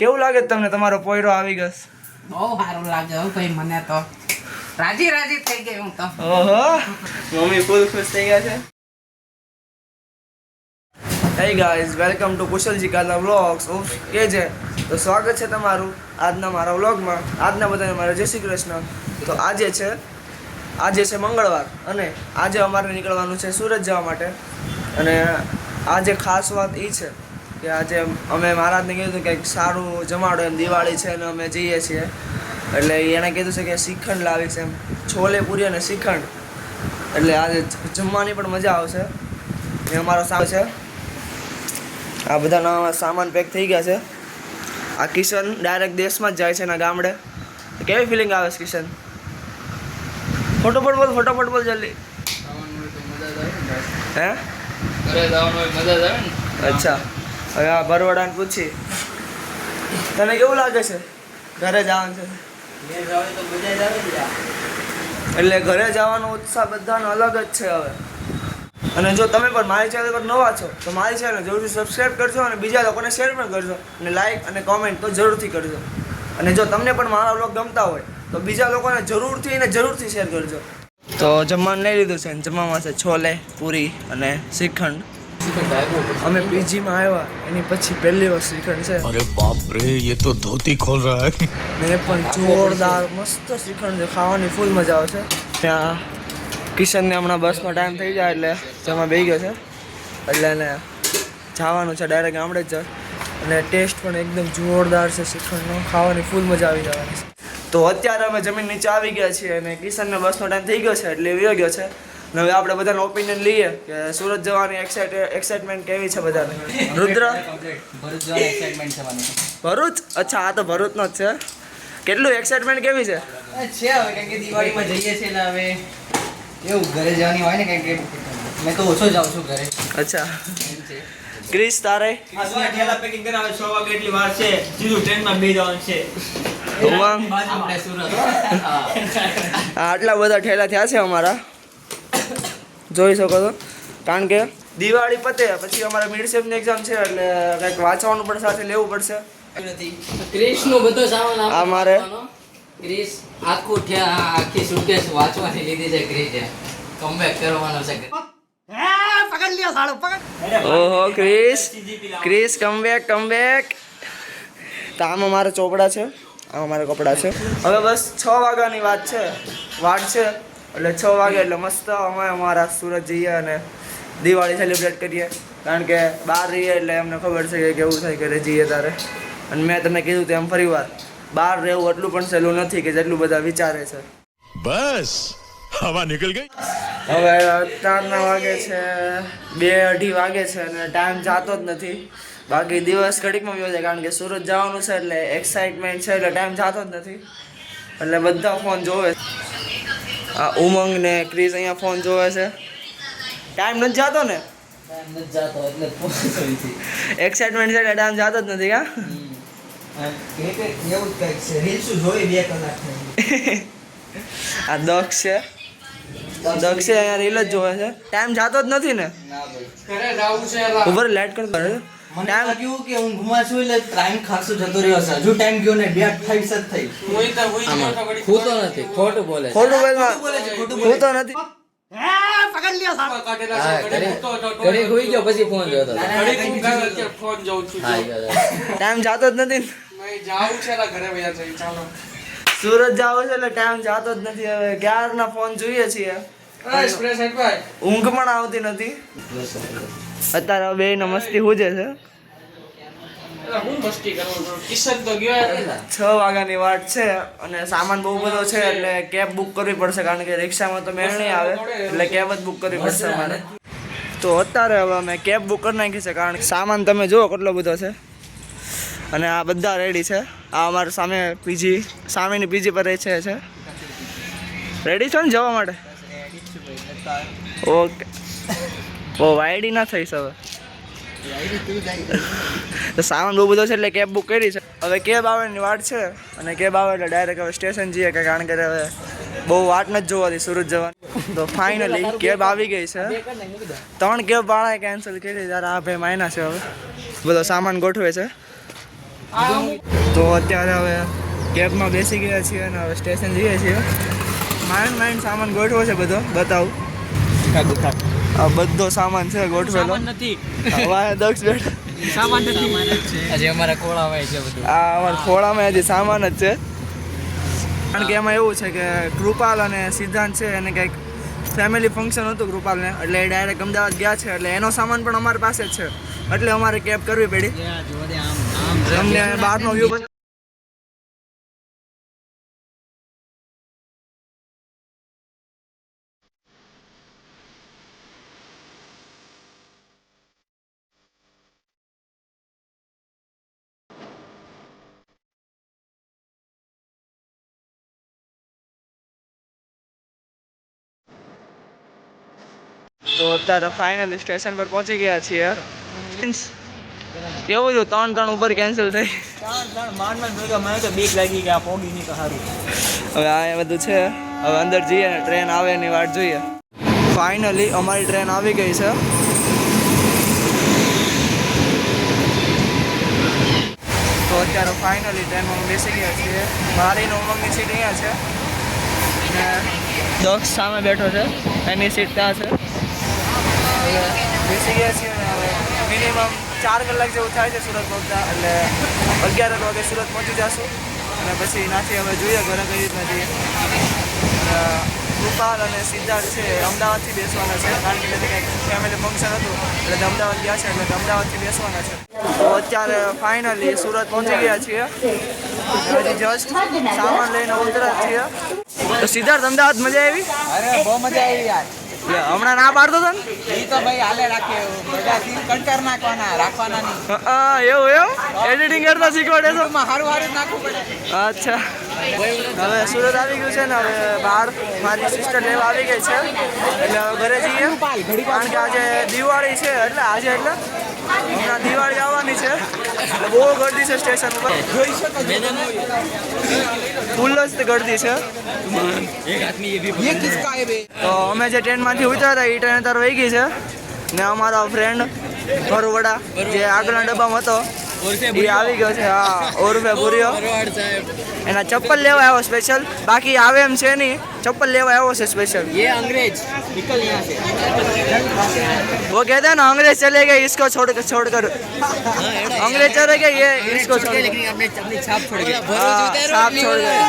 કેવું લાગે તમને તમારો પોયરો આવી ગયો? બહુ સારું લાગે હો ભાઈ, મને તો રાજી રાજી થઈ ગઈ હું તો. ઓહો, મમ્મી ફૂલ ખુશ થઈ ગયા છે. Hey guys, welcome to કુશલજી કાલા વ્લોગ્સ ઓફ કેજે. તો સ્વાગત છે તમારું આજના મારા વ્લોગમાં. આજના બધાને મારા જય શ્રી કૃષ્ણ. તો આજે છે મંગળવાર અને આજે અમારે નીકળવાનું છે સુરત જવા માટે. અને આજે ખાસ વાત એ છે કે આજે અમે મહારાજને કીધું હતું કે સારું જમાડો, એમ દિવાળી છે અને અમે જઈએ છીએ એટલે એણે કીધું છે કે શ્રીખંડ લાવીશ, એમ છોલે પૂરી અને શ્રીખંડ. એટલે આજે જમવાની પણ મજા આવશે. એ અમારો સાવ છે. આ બધા નવા સામાન પેક થઈ ગયા છે. આ કિશન ડાયરેક્ટ દેશમાં જ જાય છે એના ગામડે. કેવી ફિલિંગ આવે છે કિશન? ફટોફટ બોલ જલ્દી. હે અચ્છા, હવે આ બરવડાને પૂછી તને કેવું લાગે છે ઘરે જવાનું છે? એટલે ઘરે જવાનો ઉત્સાહ બધાનો અલગ જ છે હવે. અને જો તમે પણ મારી ચેનલ પર નવા છો તો મારી ચેનલ જરૂરથી સબસ્ક્રાઈબ કરજો અને બીજા લોકોને શેર પણ કરજો અને લાઈક અને કોમેન્ટ તો જરૂરથી કરજો. અને જો તમને પણ મારા વ્લોગ ગમતા હોય તો બીજા લોકોને જરૂરથી શેર કરજો. તો જમવાનું લઈ લીધું છે અને જમવામાં છે છોલે પૂરી અને શ્રીખંડ. અમે પીજીમાં આવ્યા એની પછી પહેલી વાર શ્રીખંડ છે. અરે બાપ રે, ये तो धोती खोल रहा है. ને પણ જોરદાર મસ્ત શ્રીખંડ છે, ખાવાની ફૂલ મજા આવશે. ત્યાં કિશનને હમણાં બસનો ટાઈમ થઈ જાય એટલે જમા બેસી ગયો છે. એટલે એને જવાનું છે ડાયરેક્ટ ગામડે જ. અને ટેસ્ટ પણ એકદમ જોરદાર છે શ્રીખંડનો, ખાવાની ફૂલ મજા આવી જવાની છે. તો અત્યારે અમે જમીન નીચે આવી ગયા છીએ અને કિશનને બસનો ટાઈમ થઈ ગયો છે એટલે વયો ગયો છે. હવે આપણે બધાનો ઓપિનિયન લઈએ કે સુરત જવાની એક્સાઇટમેન્ટ કેવી છે બધાને. રુદ્ર, ભરૂચ? અચ્છા, આ તો ભરૂચનો જ છે. કેટલું એક્સાઇટમેન્ટ કેવી છે? છે હવે કારણ કે દિવાળીમાં જઈએ છીએ એટલે હવે એવું ઘરે જવાની હોય ને, કારણ કે મેં તો ઓછો જાઉં છું ઘરે. અચ્છા ક્રિસ, તારે? પેકિંગ કરાવે 6 વાગે એટલી વાર છે, સીધું ટ્રેનમાં બેસી જવાનું છે. ઉમંગ, આપણે સુરત આટલા બધા ઠેલા થયા છે અમારા, જોઈ શકો છો. કારણ કે દિવાળી પતે પછી અમારે મિડસેમની એક્ઝામ છે એટલે કંઈક વાંચવાનું પણ સાથે લેવું પડશે. ક્રિશનો બધો સામાન આ મારે ક્રિશ આખી સુટકેસ વાંચવાની લીધી છે. ક્રિશે કમબેક કરવાનો છે. ઓહો ક્રિસ કમબેક. તો આમાં મારા ચોપડા છે, આમાં મારા કપડાં છે. હવે બસ 6 વાગ્યાની વાત છે એટલે 6 વાગે એટલે મસ્ત અમે અમારા સુરત જઈએ અને દિવાળી સેલિબ્રેટ કરીએ. કારણ કે બહાર રહીએ એટલે અમને ખબર છે કે કેવું થાય ઘરે જઈએ ત્યારે. અને મેં તમને કીધું તેમ ફરી વાર, બહાર રહેવું એટલું પણ સહેલું નથી કે જેટલું બધા વિચારે છે. बस हवा निकल गई. હવે અત્યારના વાગે છે 2-2:30 વાગે છે અને ટાઈમ જાતો જ નથી. બાકી દિવસ ઘડીકમાં ગયો છે કારણ કે સુરત જવાનું છે એટલે એક્સાઇટમેન્ટ છે એટલે ટાઈમ જાતો જ નથી. એટલે બધા ફોન જોવે. આ ઉમંગ ને ક્રિસ અહીંયા ફોન જોવે છે. ટાઈમ નથી જાતો ને, એક્સાઇટમેન્ટ છે એટલે ટાઈમ જાતો જ નથી. કા આ દક્ષ છે અહીંયા રીલ જ જોવે છે. ટાઈમ જાતો જ નથી ને. ઘરે જાવું છે ઉપર લાઈટ કર કરે. મને લાગ્યું કે હું ઘુમા છું એટલે ટાઈમ ખાસો જતો રહ્યો છે. હજુ ટાઈમ ગયો ને 2:28 જ થઈ. ખોટો નથી, ખોટું બોલે છે. ખોટું હું તો નથી. ઘરે હોઈ ગયો પછી ફોન જોતો ટાઈમ જાતો જ નથી. સુરત જાવું છે એટલે ટાઈમ જાતો જ નથી. હવે ક્યારના ફોન જોઈએ છીએ, ઊંઘ પણ આવતી નથી. અત્યારે બે ને મસ્તી હુજે છે. 6 વાગ્યાની વાત છે અને સામાન બહુ બધો છે એટલે કેબ બુક કરવી પડશે. કારણ કે રિક્ષામાં તો મેળ નહીં આવે એટલે કેબ જ બુક કરવી પડશે અમારે. તો અત્યારે હવે અમે કેબ બુક કરી નાખી છે કારણ કે સામાન તમે જુઓ કેટલો બધો છે. અને આ બધા રેડી છે. આ અમારે સામેની પીજી પર રહે છે. રેડી છો ને જવા માટે? ઓકે. ઓ વાયડી ના થઈશ હવે. તો સામાન બહુ બધો છે એટલે કેબ બુક કરી છે. હવે કેબ આવવાની વાટ છે અને કેબ આવે એટલે ડાયરેક્ટ હવે સ્ટેશન જઈએ કે કારણ કે હવે બહુ વાટ નથી જોવાતી સુરત જવાની. તો ફાઇનલી કેબ આવી ગઈ છે. 3 કેબ વાળાએ કેન્સલ કરી ત્યારે આ ભાઈ માયના છે. હવે બધો સામાન ગોઠવે છે. તો અત્યારે હવે કેબમાં બેસી ગયા છીએ અને હવે સ્ટેશન જઈએ છીએ. માઇન્ડ સામાન ગોઠવો છે બધો, બતાવું. આ બધો સામાન છે ગોઠવેલો. નથી હવે દક્ષ બેઠ સામાન નથી હજી અમારા ખોળામાં છે બધું. આ અમારા ખોળામાં હજી સામાન જ છે. કારણ કે એમાં એવું છે કે કૃપાલ અને સિદ્ધાંત છે એને કંઈક ફેમિલી ફંક્શન હતું કૃપાલને, એટલે એ ડાયરેક્ટ અમદાવાદ ગયા છે, એટલે એનો સામાન પણ અમારી પાસે જ છે, એટલે અમારે કેબ કરવી પડી. તમને બહારનો વ્યૂ તો અત્યારે ફાઇનલી સ્ટેશન પર પહોંચી ગયા છીએ. કેવું થયું? 3 ઉપર કેન્સલ થઈ. મને તો બીક લાગી કે આ પોગી નહીં તો સારું. હવે આ એ બધું છે. હવે અંદર જઈએ ને ટ્રેન આવે એની વાટ જોઈએ. ફાઇનલી અમારી ટ્રેન આવી ગઈ છે. તો અત્યારે ફાઇનલી ટ્રેનમાં બેસી ગયા છીએ. મારીને ઉમંગની સીટ અહીંયા છે ને દક્ષ સામે બેઠો છે, એની સીટ ત્યાં છે. હવે બેસી ગયા છીએ ને હવે મિનિમમ 4 કલાક જેવું થાય છે સુરત પહોંચતા, એટલે 11 વાગે સુરત પહોંચી જશું અને પછી નાથી હવે જોઈએ ઘરે કઈ રીતના જઈએ. કૃપાલ અને સિદ્ધાર્થ છે અમદાવાદથી બેસવાના છે, કારણ કે કંઈક ફેમિલી ફંક્શન હતું એટલે અમદાવાદ ગયા છે, એટલે અમદાવાદથી બેસવાના છે. તો અત્યારે ફાઇનલી સુરત પહોંચી ગયા છીએ. હજી જસ્ટ સામાન લઈને ઉતર્યા છીએ. તો સિદ્ધાર્થ, અમદાવાદ મજા આવી? અરે બહુ મજા આવી યાર. હમણાં ના પાડતો હતો ને? ઈ તો ભાઈ હાલે રાખે, બધા સીન કંટાર નાખવાના, રાખવાના નહીં. એવું એડિટિંગ કરતા શીખવાડે છો? હારું હારું નાખવું પડે. અચ્છા, હવે સુરત આવી ગયું છે ને, હવે બહાર મારી સિસ્ટર લેવા આવી ગઈ છે, એટલે હવે ઘરે જઈએ. કારણ કે આજે દિવાળી છે, એટલે હમણાં દિવાળી આવવાની છે, એટલે બહુ ગર્દી છે સ્ટેશન ઉપર. ફૂલ જ ગર્દી છે. તો અમે જે ટ્રેનમાંથી ઉતર્યા હતા એ ટ્રેન અત્યારે વહી ગઈ છે ને અમારો ફ્રેન્ડ ભરુવડા જે આગળના ડબ્બામાં હતો એ આવી ગયો છે. હા, ઓરફે ભૂરિયો. એના ચપ્પલ લેવા આવ્યો સ્પેશિયલ, બાકી આવે એમ છે નહીં, ચપ્પલ લેવા આવ્યો છે સ્पेशल. ये अंग्रेज निकल यहाँ से. वो कहते हैं ना अंग्रेज चले गए इसको छोड़ कर अंग्रेज चले गए ये इसको छोड़ के. लेकिन अपने अपनी छाप छोड़ गए. સાપ છોડ ગયો.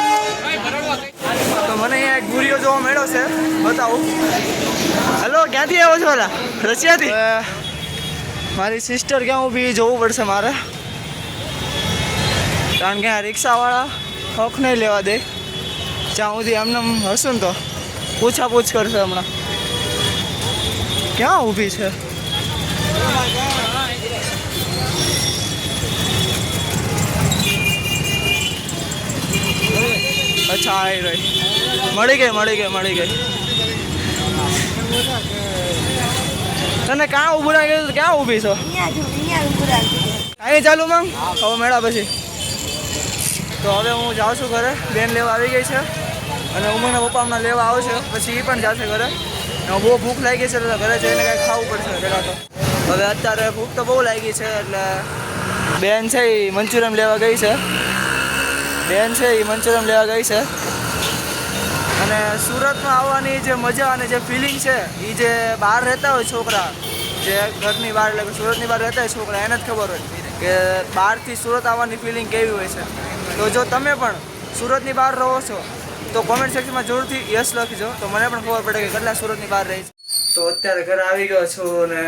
તો મને અહીંયા એક ભૂરિયો જોવા મળ્યો છે, બતાવું. હેલો, ક્યાંથી આવ્યો છો? ઓલા રશિયાથી? મારી સિસ્ટર ક્યાં ઊભી જોવું પડશે મારે, કારણ કે આ રિક્ષાવાળા હક નહીં લેવા દે. જ્યાં સુધી એમને હશું ને તો પૂછાપૂછ કરશે. હમણાં ક્યાં ઊભી છે? અચ્છા, આવી રહી. મળી ગઈ. તને ક્યાં ઊભું રાખી? ક્યાં ઊભી છો? અહીં ચાલુ માંગ હવે મેળા પછી. તો હવે હું જાઉં છું ઘરે. બેન લેવા આવી ગઈ છે અને ઉમરના પપ્પા હમણાં લેવા આવશે, પછી એ પણ જશે ઘરે. બહુ ભૂખ લાગી છે, એટલે ઘરે જઈને કાંઈક ખાવું પડશે પહેલાં તો. હવે અત્યારે ભૂખ તો બહુ લાગી છે, એટલે બેન છે એ મંચુરિયન લેવા ગઈ છે. અને સુરતમાં આવવાની જે મજા અને જે ફિલિંગ છે એ જે બહાર રહેતા હોય છોકરા, જે ઘરની બહાર એટલે કે સુરતની બહાર રહેતા હોય છોકરા, એને જ ખબર હોય કે બહારથી સુરત આવવાની ફિલિંગ કેવી હોય છે. તો જો તમે પણ સુરતની બહાર રહો છો તો કોમેન્ટ સેક્શનમાં જરૂરથી યસ લખજો, તો મને પણ ખબર પડે કે કેટલા સુરતની બહાર રહી છે. તો અત્યારે ઘરે આવી ગયો છું અને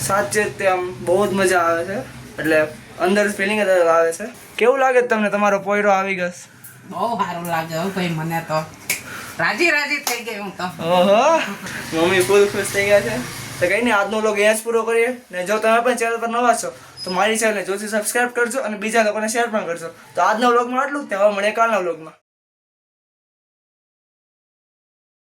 સાચે જ આમ બહુ જ મજા આવે છે, એટલે અંદર ફિલિંગ જ આવે છે. કેવું લાગે તમને તમારો પોયરો આવી ગયો? બહુ સારું લાગે હો ભાઈ, મને તો રાજી થઈ ગઈ હું તો. ઓહો, મમ્મી ફૂલ ખુશ થઈ ગયા છે. તો કંઈ નહીં, આજનો વ્લોગ અહીંયા જ પૂરો કરીએ. ને જો તમે પણ ચેનલ પર નવા છો તો મારી ચેનલને જોરથી સબસ્ક્રાઈબ કરજો અને બીજા લોકોને શેર પણ કરજો. તો આજના વ્લોગમાં આટલું જ. હવે મળીએ કાલના વ્લોગમાં.